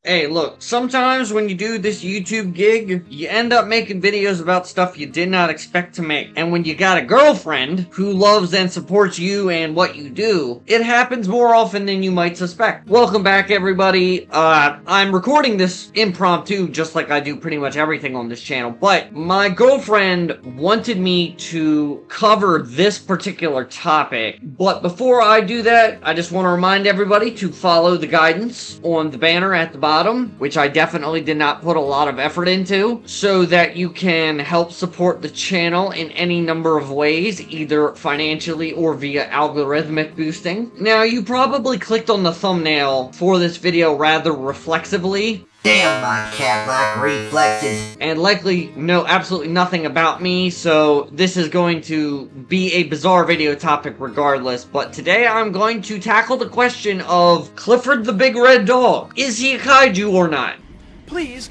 Hey, look, sometimes when you do this YouTube gig, you end up making videos about stuff you did not expect to make. And when you got a girlfriend who loves and supports you and what you do, it happens more often than you might suspect. Welcome back, everybody. I'm recording this impromptu, just like I do pretty much everything on this channel, but my girlfriend wanted me to cover this particular topic. But before I do that, I just want to remind everybody to follow the guidance on the banner at the bottom, which I definitely did not put a lot of effort into, so that you can help support the channel in any number of ways, either financially or via algorithmic boosting. Now, you probably clicked on the thumbnail for this video rather reflexively. Damn, my Cadillac reflexes. And likely know absolutely nothing about me, so this is going to be a bizarre video topic regardless. But today I'm going to tackle the question of Clifford the Big Red Dog. Is he a kaiju or not? Please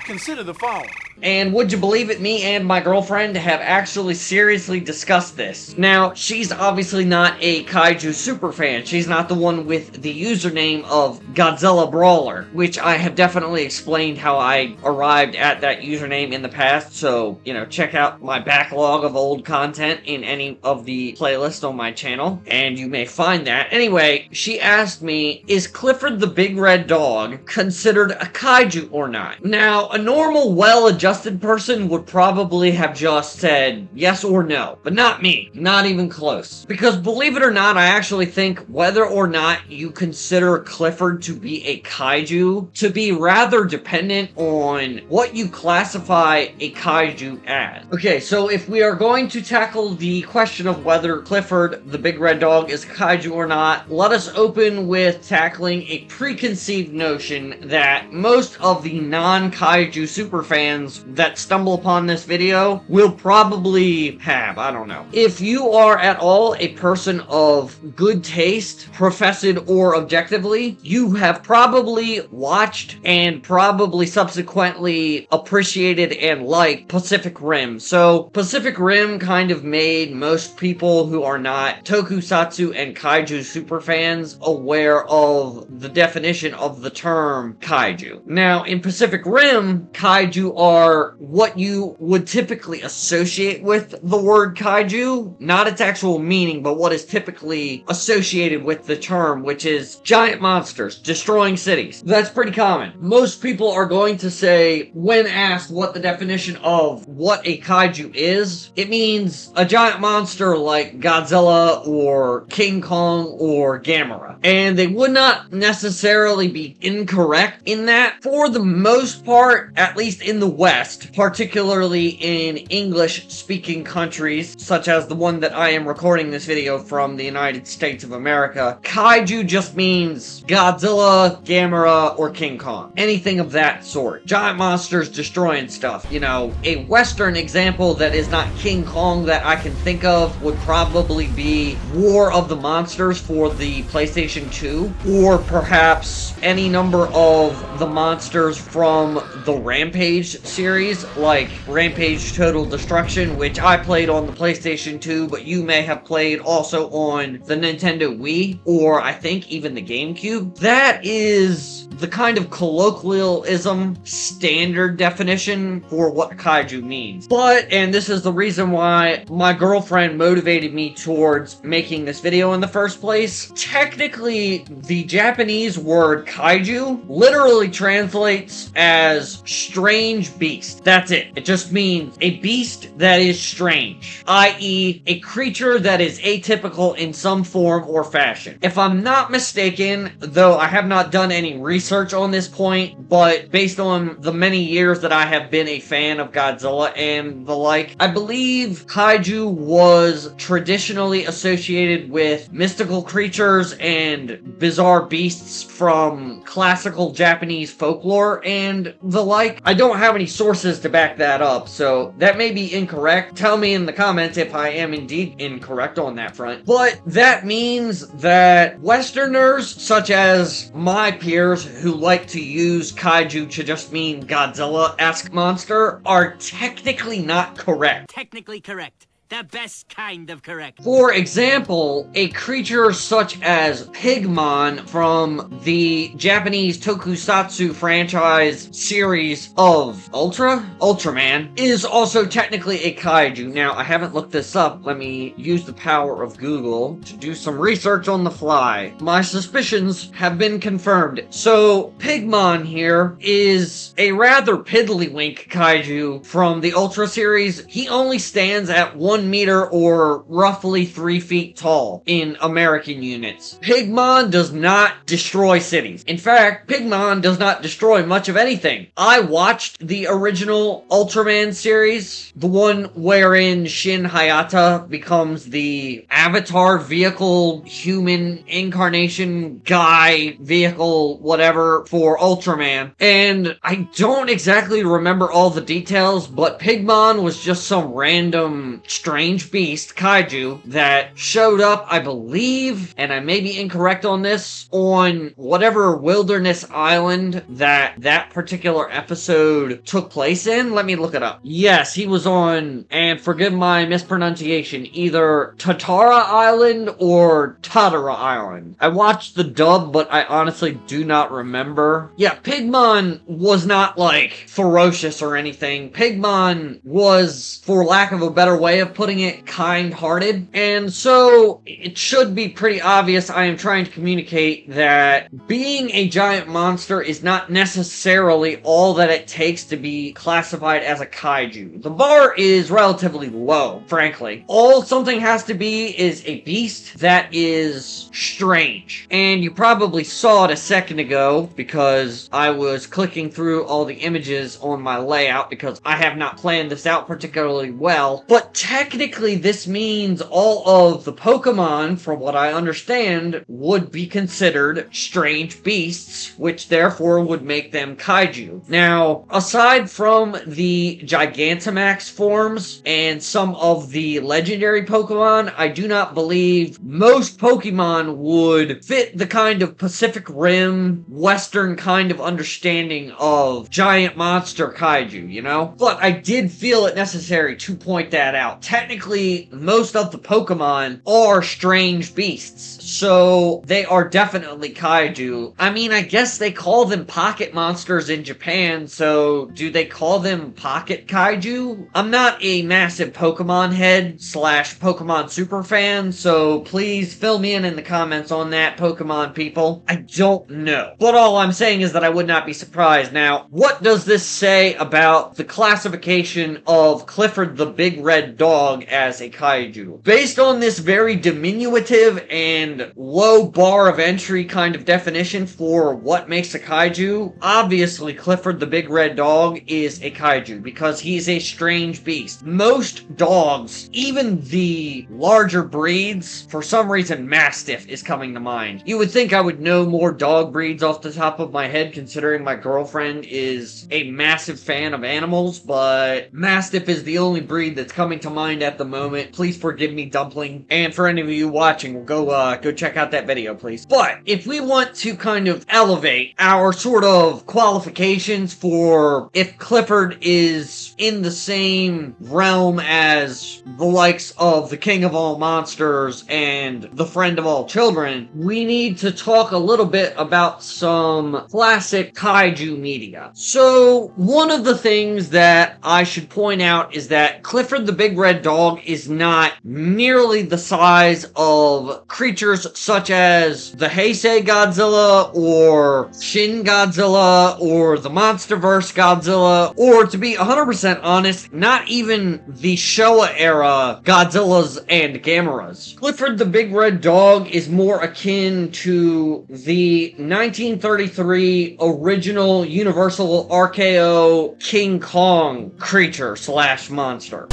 consider the following. And would you believe it, me and my girlfriend have actually seriously discussed this. Now, she's obviously not a kaiju superfan. She's not the one with the username of Godzilla Brawler, which I have definitely explained how I arrived at that username in the past. So, you know, check out my backlog of old content in any of the playlists on my channel, and you may find that. Anyway, she asked me, is Clifford the Big Red Dog considered a kaiju or not? Now, a normal, well-adjusted person would probably have just said yes or no, but not me, not even close. Because believe it or not, I actually think whether or not you consider Clifford to be a kaiju to be rather dependent on what you classify a kaiju as. Okay, so if we are going to tackle the question of whether Clifford the Big Red Dog is a kaiju or not, let us open with tackling a preconceived notion that most of the non-kaiju superfans that stumble upon this video will probably have. I don't know. If you are at all a person of good taste, professed or objectively, you have probably watched and probably subsequently appreciated and liked Pacific Rim. So Pacific Rim kind of made most people who are not tokusatsu and kaiju superfans aware of the definition of the term kaiju. Now, in Pacific Rim, kaiju are what you would typically associate with the word kaiju, not its actual meaning, but what is typically associated with the term, which is giant monsters destroying cities. That's pretty common. Most people are going to say, when asked what the definition of what a kaiju is, it means a giant monster like Godzilla or King Kong or Gamera. And they would not necessarily be incorrect in that. For the most part, at least in the West, particularly in English-speaking countries, such as the one that I am recording this video from, the United States of America, kaiju just means Godzilla, Gamera, or King Kong. Anything of that sort. Giant monsters destroying stuff. You know, a Western example that is not King Kong that I can think of would probably be War of the Monsters for the PlayStation 2, or perhaps any number of the monsters from the Rampage series, like Rampage Total Destruction, which I played on the PlayStation 2, but you may have played also on the Nintendo Wii, or I think even the GameCube. That is the kind of colloquialism standard definition for what kaiju means. But, and this is the reason why my girlfriend motivated me towards making this video in the first place, technically the Japanese word kaiju literally translates as strange beast. That's it. It just means a beast that is strange, i.e. a creature that is atypical in some form or fashion. If I'm not mistaken, though I have not done any research on this point, but based on the many years that I have been a fan of Godzilla and the like, I believe kaiju was traditionally associated with mystical creatures and bizarre beasts from classical Japanese folklore and the like. I don't have any sources to back that up, so that may be incorrect. Tell me in the comments if I am indeed incorrect on that front. But that means that Westerners, such as my peers who like to use kaiju to just mean Godzilla-esque monster, are technically not correct. Technically correct. The best kind of correct. For example, a creature such as Pigmon from the Japanese tokusatsu franchise series of Ultraman is also technically a kaiju. Now, I haven't looked this up. Let me use the power of Google to do some research on the fly. My suspicions have been confirmed. So, Pigmon here is a rather piddlywink kaiju from the Ultra series. He only stands at 1 meter or roughly 3 feet tall in American units. Pigmon does not destroy cities. In fact, Pigmon does not destroy much of anything. I watched the original Ultraman series, the one wherein Shin Hayata becomes the avatar vehicle, human incarnation guy vehicle, whatever, for Ultraman. And I don't exactly remember all the details, but Pigmon was just some random strange beast, kaiju, that showed up, I believe, and I may be incorrect on this, on whatever wilderness island that particular episode took place in. Let me look it up. Yes, he was on, and forgive my mispronunciation, either Tatara Island or Tatara Island. I watched the dub, but I honestly do not remember. Yeah, Pigmon was not, like, ferocious or anything. Pigmon was, for lack of a better way of putting it, kind-hearted. And so, it should be pretty obvious I am trying to communicate that being a giant monster is not necessarily all that it takes to be classified as a kaiju. The bar is relatively low, frankly. All something has to be is a beast that is strange. And you probably saw it a second ago because I was clicking through all the images on my layout because I have not planned this out particularly well. But technically this means all of the Pokemon, from what I understand, would be considered strange beasts, which therefore would make them kaiju. Now, aside from the Gigantamax forms and some of the legendary Pokemon, I do not believe most Pokemon would fit the kind of Pacific Rim, Western kind of understanding of giant monster kaiju, you know? But I did feel it necessary to point that out. Technically, most of the Pokemon are strange beasts, so they are definitely kaiju. I mean, I guess they call them pocket monsters in Japan, so do they call them pocket kaiju? I'm not a massive Pokemon head slash Pokemon super fan, so please fill me in the comments on that, Pokemon people. I don't know. But all I'm saying is that I would not be surprised. Now, what does this say about the classification of Clifford the Big Red Dog as a kaiju? Based on this very diminutive and low bar of entry kind of definition for what makes a kaiju, obviously Clifford the Big Red Dog is a kaiju because he's a strange beast. Most dogs, even the larger breeds, for some reason Mastiff is coming to mind. You would think I would know more dog breeds off the top of my head considering my girlfriend is a massive fan of animals, but Mastiff is the only breed that's coming to mind at the moment. Please forgive me, Dumpling. And for any of you watching, go check out that video, please. But if we want to kind of elevate our sort of qualifications for if Clifford is in the same realm as the likes of the King of All Monsters and the Friend of All Children, we need to talk a little bit about some classic kaiju media. So, one of the things that I should point out is that Clifford the Big Red Dog is not nearly the size of creatures such as the Heisei Godzilla or Shin Godzilla or the Monsterverse Godzilla, or to be 100% honest, not even the Showa era Godzillas and Gameras. Clifford the Big Red Dog is more akin to the 1933 original Universal RKO King Kong creature slash monster.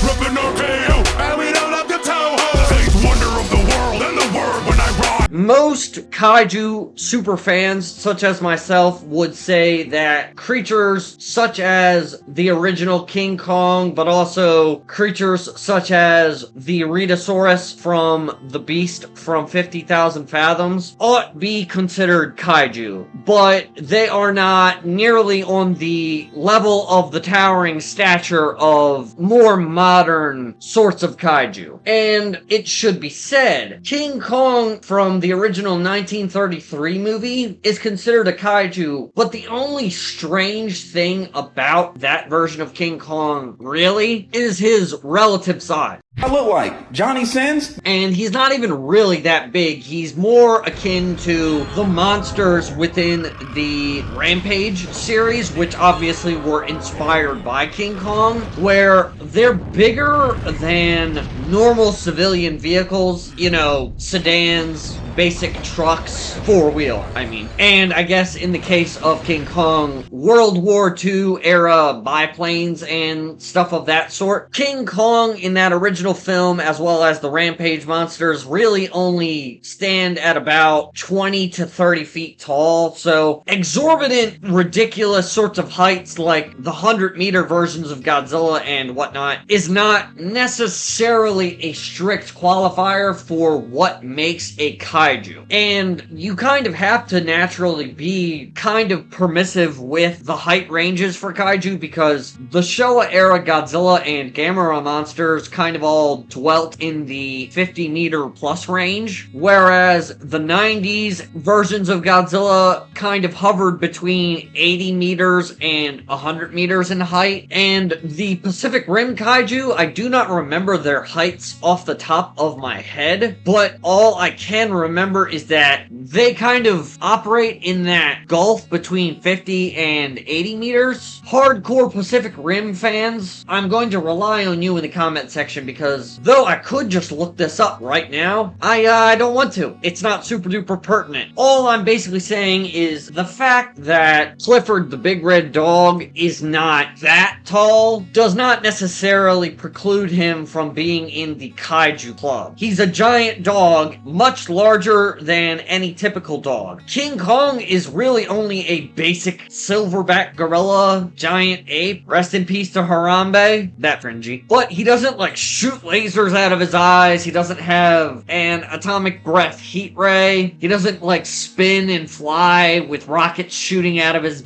most kaiju superfans, such as myself, would say that creatures such as the original King Kong, but also creatures such as the Rhedosaurus from The Beast from 50,000 Fathoms ought be considered kaiju, but they are not nearly on the level of the towering stature of more modern sorts of kaiju. And it should be said, King Kong from the original 1933 movie is considered a kaiju, but the only strange thing about that version of King Kong, really, is his relative size. I look like Johnny Sins? And he's not even really that big. He's more akin to the monsters within the Rampage series, which obviously were inspired by King Kong, where they're bigger than normal civilian vehicles, you know, sedans, basic trucks, four-wheel, I mean. And I guess in the case of King Kong, World War II era biplanes and stuff of that sort, King Kong in that original film, as well as the Rampage monsters, really only stand at about 20 to 30 feet tall. So exorbitant, ridiculous sorts of heights like the 100-meter versions of Godzilla and whatnot is not necessarily a strict qualifier for what makes a kaiju. And you kind of have to naturally be kind of permissive with the height ranges for kaiju, because the Showa era Godzilla and Gamera monsters kind of all dwelt in the 50-meter plus range, whereas the 90s versions of Godzilla kind of hovered between 80 meters and 100 meters in height. And the Pacific Rim kaiju, I do not remember their heights off the top of my head, but all I can remember is that they kind of operate in that gulf between 50 and 80 meters. Hardcore Pacific Rim fans, I'm going to rely on you in the comment section, because though I could just look this up right now, I don't want to. It's not super duper pertinent. All I'm basically saying is the fact that Clifford the Big Red Dog is not that tall does not necessarily preclude him from being in the kaiju club. He's a giant dog, much larger than any typical dog. King Kong is really only a basic silverback gorilla, giant ape. Rest in peace to Harambe. That cringy. But he doesn't like shoot lasers out of his eyes. He doesn't have an atomic breath heat ray. He doesn't like spin and fly with rockets shooting out of his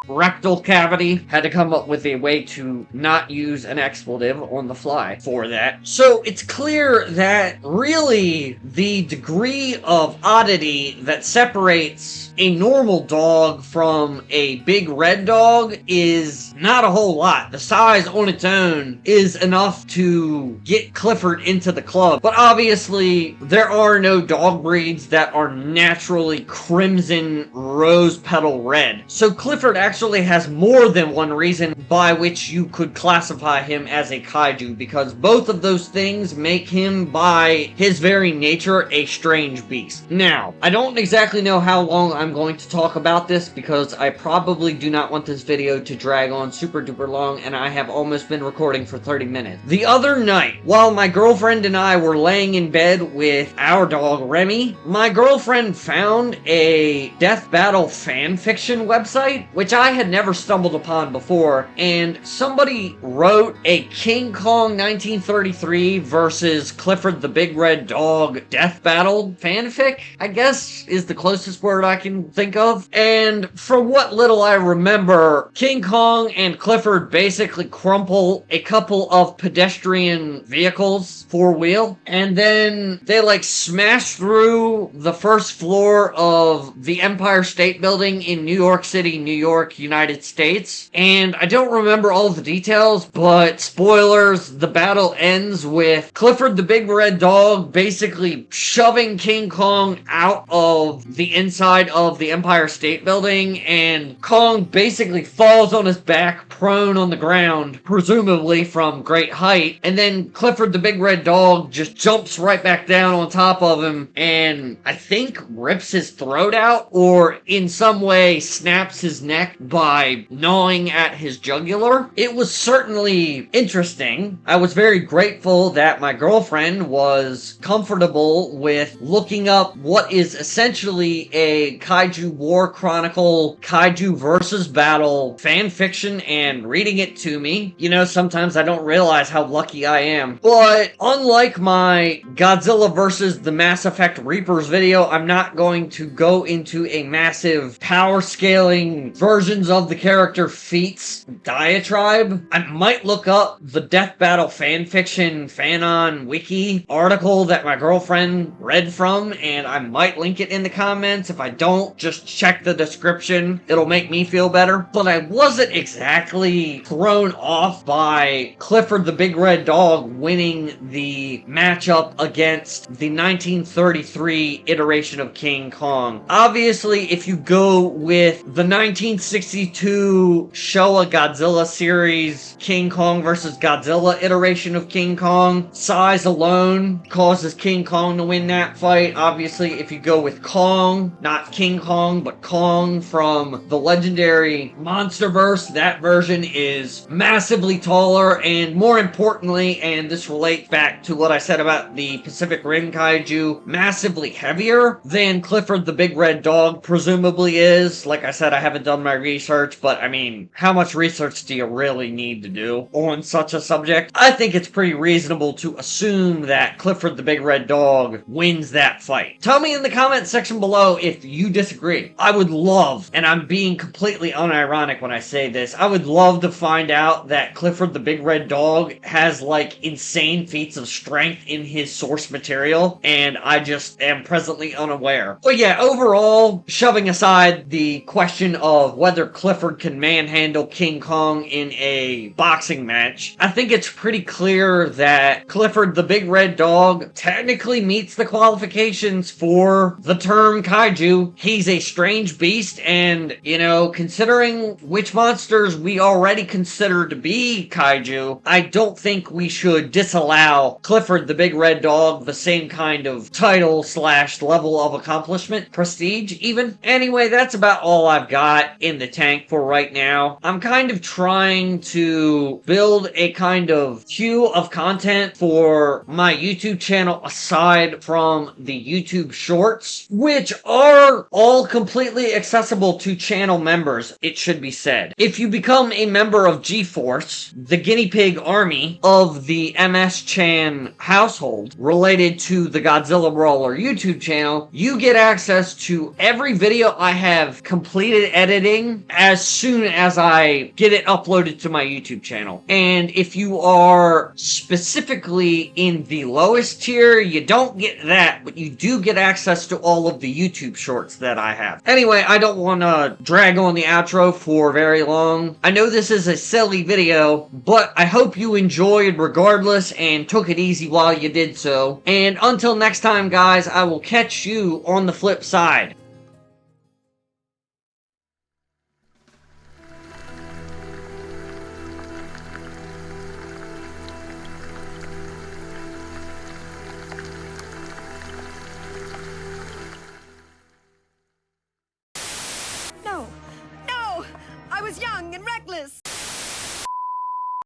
rectal cavity. Had to come up with a way to not use an expletive on the fly for that. So it's clear that really the degree of oddity that separates a normal dog from a big red dog is not a whole lot. The size on its own is enough to get Clifford into the club. But obviously, there are no dog breeds that are naturally crimson rose petal red. So Clifford actually has more than one reason by which you could classify him as a kaiju, because both of those things make him, by his very nature, a strange beast. Now, I don't exactly know how long I'm going to talk about this, because I probably do not want this video to drag on super duper long, and I have almost been recording for 30 minutes. The other night, while my girlfriend and I were laying in bed with our dog Remy, my girlfriend found a death battle fanfiction website, which I had never stumbled upon before, and somebody wrote a King Kong 1933 versus Clifford the Big Red Dog death battle fanfic, I guess is the closest word I can think of. And from what little I remember, King Kong and Clifford basically crumple a couple of pedestrian vehicles, four-wheel, and then they like smash through the first floor of the Empire State Building in New York City, New York, United States. And I don't remember all the details, but spoilers, the battle ends with Clifford the Big Red Dog basically shoving King Kong out of the inside of the Empire State Building, and Kong basically falls on his back back prone on the ground, presumably from great height, and then Clifford the Big Red Dog just jumps right back down on top of him and I think rips his throat out or in some way snaps his neck by gnawing at his jugular. It was certainly interesting. I was very grateful that my girlfriend was comfortable with looking up what is essentially a Kaiju War Chronicle Kaiju versus battle fan fiction and reading it to me. You know, sometimes I don't realize how lucky I am. But unlike my Godzilla versus the Mass Effect Reapers video, I'm not going to go into a massive power scaling versions of the character feats diatribe. I might look up the Death Battle fanfiction fanon wiki article that my girlfriend read from, and I might link it in the comments. If I don't, just check the description. It'll make me feel better. But I wasn't exactly thrown off by Clifford the Big Red Dog winning the matchup against the 1933 iteration of King Kong. Obviously, if you go with the 1962 Showa Godzilla series King Kong versus Godzilla iteration of King Kong, size alone causes King Kong to win that fight. Obviously, if you go with Kong, not King Kong, but Kong from the legendary Monsterverse, that version is massively taller and more importantly, and this relates back to what I said about the Pacific Rim Kaiju, massively heavier than Clifford the Big Red Dog presumably is. Like I said, I haven't done my research, but I mean, how much research do you really need to do on such a subject? I think it's pretty reasonable to assume that Clifford the Big Red Dog wins that fight. Tell me in the comment section below if you disagree. I would love, and I'm being completely unironic when I say this, I would love to find out that Clifford the Big Red Dog has like insane feats of strength in his source material, and I just am presently unaware. But yeah, overall, shoving aside the question of whether Clifford can manhandle King Kong in a boxing match, I think it's pretty clear that Clifford the Big Red Dog technically meets the qualifications for the term kaiju. He's a strange beast, and, you know, considering which monsters we already consider to be kaiju, I don't think we should disallow Clifford the Big Red Dog the same kind of title / level of accomplishment, prestige even. Anyway, that's about all I've got in the tank for right now. I'm kind of trying to build a kind of queue of content for my YouTube channel aside from the YouTube shorts, which are all completely accessible to channel members, it should be said. If you become a member of G-Force, the guinea pig army of the MS Chan household related to the Godzilla Brawler YouTube channel, you get access to every video I have completed editing as soon as I get it uploaded to my YouTube channel. And if you are specifically in the lowest tier, you don't get that, but you do get access to all of the YouTube shorts that I have. Anyway, I don't want to drag on the outro for very long. I know this is a silly video, but I hope you enjoyed regardless and took it easy while you did so. And until next time, guys, I will catch you on the flip side. No, no! I was young and reckless!